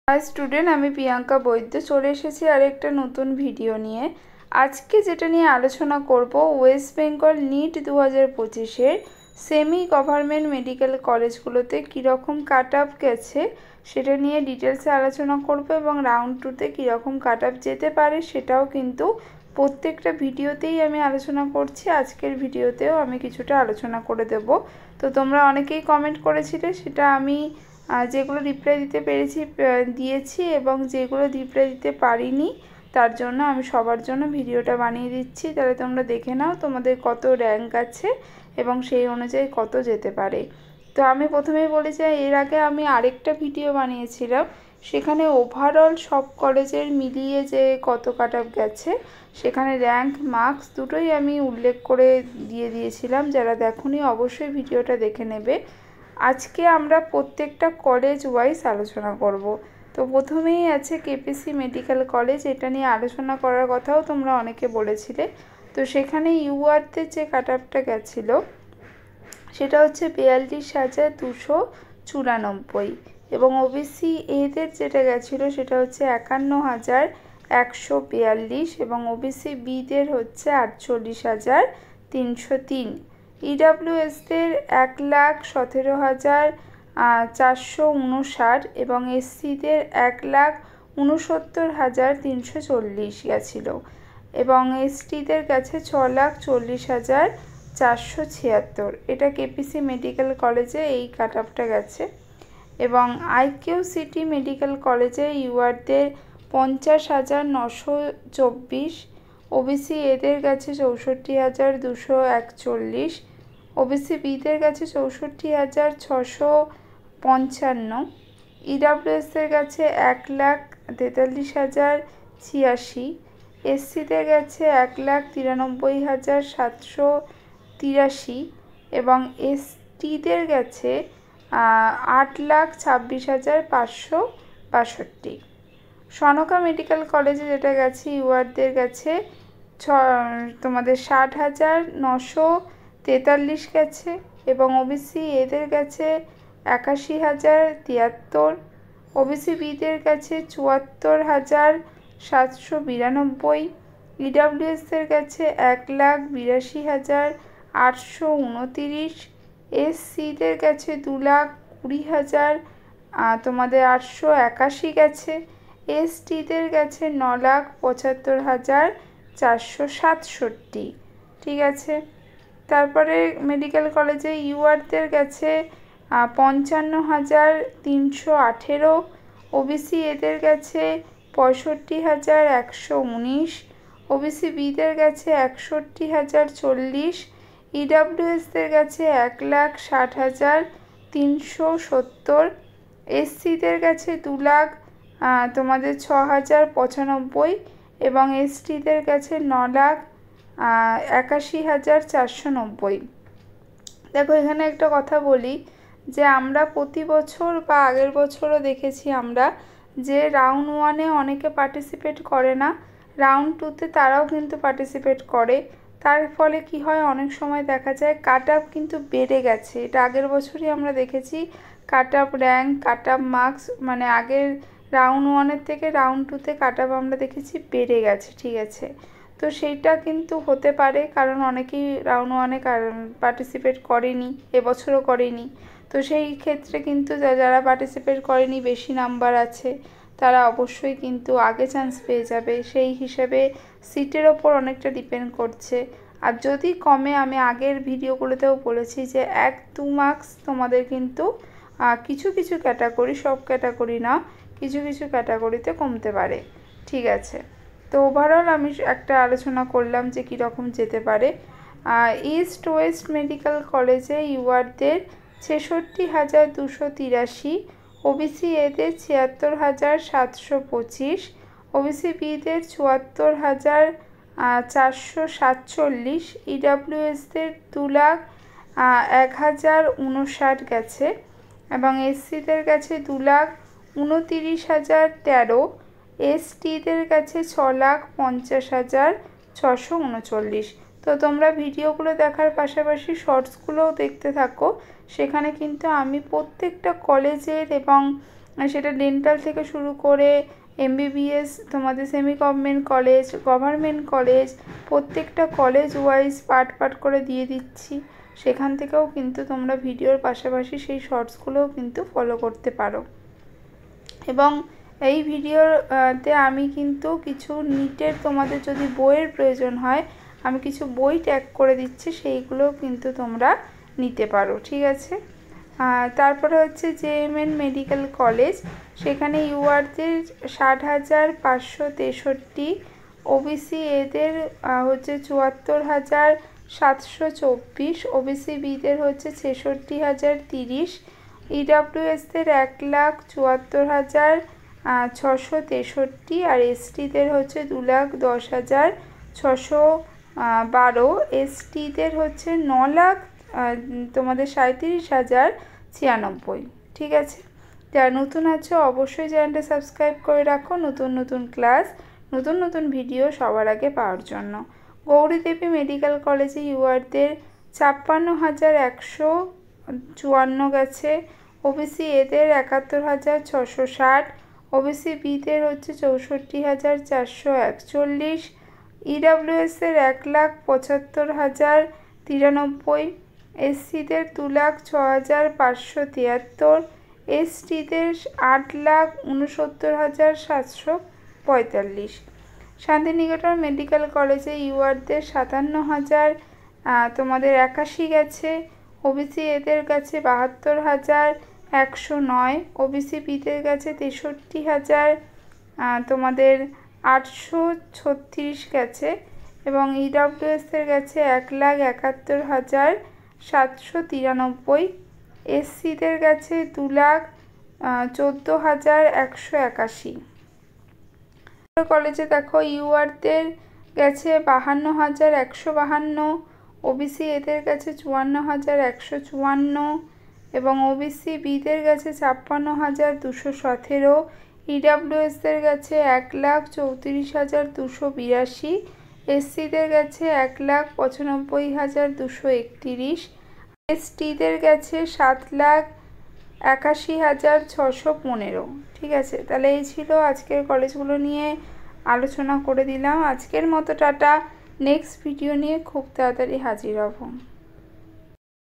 Hi student আমি প্রিয়াঙ্কা বৈদ্য চলে এসেছি আরেকটা নতুন ভিডিও নিয়ে। আজকে যেটা নিয়ে আলোচনা করব ওয়েস্ট বেঙ্গল নিট 2025 এর সেমি গভর্নমেন্ট মেডিকেল কলেজগুলোতে কি রকম কাট অফ গেছে সেটা নিয়ে ডিটেইলসে আলোচনা করব এবং রাউন্ড 2 তে কি রকম কাট অফ যেতে পারে সেটাও কিন্তু প্রত্যেকটা ভিডিওতেই আমি আলোচনা করছি। আজকের ভিডিওতেও আমি কিছুটা আলোচনা করে দেব। তো তোমরা অনেকেই কমেন্ট করেছিলে, সেটা আমি যেগুলো রিপ্লাই দিতে পেরেছি দিয়েছি এবং যেগুলো রিপ্লাই দিতে পারিনি তার জন্য আমি সবার জন্য ভিডিওটা বানিয়ে দিচ্ছি। তাহলে তোমরা দেখে নাও তোমাদের কত র্যাঙ্ক আছে এবং সেই অনুযায়ী কত যেতে পারে। তো আমি প্রথমেই বলি যে এর আগে আমি আরেকটা ভিডিও বানিয়েছিলাম, সেখানে ওভারঅল সব কলেজের মিলিয়ে যে কত কাট অফ গেছে সেখানে র্যাঙ্ক মার্কস দুটোই আমি উল্লেখ করে দিয়েছিলাম। যারা দেখোনি অবশ্যই ভিডিওটা দেখে নেবে। আজকে আমরা প্রত্যেকটা কলেজ ওয়াইজ আলোচনা করব। তো প্রথমেই আছে কেপিসি মেডিকেল কলেজ, এটা নিয়ে আলোচনা করার কথাও তোমরা অনেকে বলেছিলে। তো সেখানে ইউআরতে যে কাট অফটা গেছিলো সেটা হচ্ছে 42,294 এবং ওবিসি এদের যেটা গেছিলো সেটা হচ্ছে 51,142 এবং ওবিসি বিদের হচ্ছে 48,303। ইডাব্লিউএসদের 1,17,459 এবং এসসিদের 1,69,340 গেছিলো এবং এসটিদের কাছে 6,40,476। এটা কেপিসি মেডিকেল কলেজে এই কাট অফটা গেছে। এবং আইকিউ সিটি মেডিকেল কলেজে ইউআরদের 50,924, ওবিসি এদের কাছে 64,241, ওবিসি বিদের কাছে 64,655, ইডাব্লিউএসের কাছে 1,43,086, এসসিদের কাছে 1,93,783 এবং এসটিদের কাছে 8,26,562। সনকা মেডিকেল কলেজে যেটা গেছে ইউআরদের কাছে তোমাদের 60,943 গেছে এবং ওবিসি এদের কাছে 81,073, ওবিসি বিদের কাছে 74,792, ইডাব্লিউএসের কাছে 1,82,829, এসসিদের কাছে 2,20,000 তোমাদের 881 গেছে, এসটিদের কাছে 9,75,467। ঠিক আছে। তারপরে মেডিকেল কলেজে ইউআরদের কাছে 55,318, ওবিসি এদের কাছে 65,119, ওবিসি বিদের কাছে 61,040, ইডাব্লিউএসদের কাছে 1,60,370, এসসিদের কাছে 2,00,000 তোমাদের 6,095 এবং এসটিদের কাছে 9,81,490। দেখো এখানে একটা কথা বলি যে আমরা প্রতি বছর বা আগের বছরও দেখেছি আমরা যে রাউন্ড 1-এ অনেকে পার্টিসিপেট করে না, রাউন্ড 2-তে তারাও কিন্তু পার্টিসিপেট করে। তার ফলে কি হয়, অনেক সময় দেখা যায় কাট অফ কিন্তু বেড়ে গেছে। এটা আগের বছরই আমরা দেখেছি, cut off rank, cut off marks মানে আগের রাউন্ড 1-এর থেকে রাউন্ড 2-তে কাট অফ আমরা দেখেছি বেড়ে গেছে। ঠিক আছে। তো সেইটা কিন্তু হতে পারে কারণ অনেকেই রাউন্ড 1-এ পার্টিসিপেট করেনি, এবছরও করেনি। তো সেই ক্ষেত্রে কিন্তু যারা পার্টিসিপেট করেনি বেশি নাম্বার আছে তারা অবশ্যই কিন্তু আগে চান্স পেয়ে যাবে। সেই হিসেবে সিটের ওপর অনেকটা ডিপেন্ড করছে। আর যদি কমে, আমি আগের ভিডিওগুলোতেও বলেছি যে 1-2 মার্কস তোমাদের কিন্তু কিছু কিছু ক্যাটাগরি, সব ক্যাটাগরি না, কিছু কিছু ক্যাটাগরিতে কমতে পারে। ঠিক আছে। তো ওভারঅল আমি একটা আলোচনা করলাম যে কীরকম যেতে পারে। ইস্ট ওয়েস্ট মেডিকেল কলেজে ইউআরদের 66,283, ওবিসি এদের 76,725, ওবিসি বিদের 74,447, ইডাব্লিউএসদের 2,01,059 গেছে এবং এসসিদের কাছে 2,29,013, এসটিদের কাছে 6,50,639। তো তোমরা ভিডিওগুলো দেখার পাশাপাশি শর্টসগুলোও দেখতে থাকো। সেখানে কিন্তু আমি প্রত্যেকটা কলেজের এবং সেটা ডেন্টাল থেকে শুরু করে MBBS, তোমাদের সেমি গভর্নমেন্ট কলেজ, প্রত্যেকটা কলেজ ওয়াইজ পার্ট করে দিয়ে দিচ্ছি। সেখান থেকেও কিন্তু তোমরা ভিডিওর পাশাপাশি সেই শর্টসগুলোও কিন্তু ফলো করতে পারো। এবং এই ভিডিওতে আমি কিন্তু কিছু নিটের তোমাদের যদি বইয়ের প্রয়োজন হয় আমি কিছু বই ট্যাগ করে দিচ্ছি, সেইগুলোও কিন্তু তোমরা নিতে পারো, ঠিক আছে। তারপরে হচ্ছে JMN মেডিকেল কলেজ, সেখানে ইউআরদের 60,563, ওবিসি এদের হচ্ছে 74,724, ওবিসি বিদের হচ্ছে 66,030, ইডাব্লিউএসদের 1,74,663 আর এসটিদের হচ্ছে 2,10,612, এসটিদের হচ্ছে 9,00,000 তোমাদের 37,096, ঠিক আছে। যারা নতুন আছে অবশ্যই চ্যানেলটা সাবস্ক্রাইব করে রাখো নতুন ক্লাস নতুন ভিডিও সবার আগে পাওয়ার জন্য। গৌরীদেবী মেডিকেল কলেজে ইউআরদের 56,154 গেছে, ওবিসি এদের 71,660, ওবিসি বিদের হচ্ছে 64,441, ইডাব্লিউএসের 1,75,093, এসসিদের 2,06,573, এসটিদের 8,69,745। শান্তিনিকেতন মেডিকেল কলেজে ইউআরদের 57,000 তোমাদের 81 গেছে, ওবিসি এদের কাছে 72,109, ওবিসি বিদের কাছে 63,000 তোমাদের 836 গেছে, এবং ইডাব্লিউএসের কাছে 1,71,793, এসসিদের কাছে 2,14,181। কলেজে দেখো ইউআরদের গেছে 52,152, ওবিসি এদের কাছে 54,154, এবং ওবিসি বিদের কাছে 56,217, ইডাব্লিউএসদের কাছে 1,34,282, এসসিদের কাছে 1,95,231, এসটিদের কাছে 7,81,615, ঠিক আছে। তাহলে এই ছিল আজকের কলেজগুলো নিয়ে আলোচনা করে দিলাম। আজকের মতো টাটা, নেক্সট ভিডিও নিয়ে খুব তাড়াতাড়ি হাজির হব।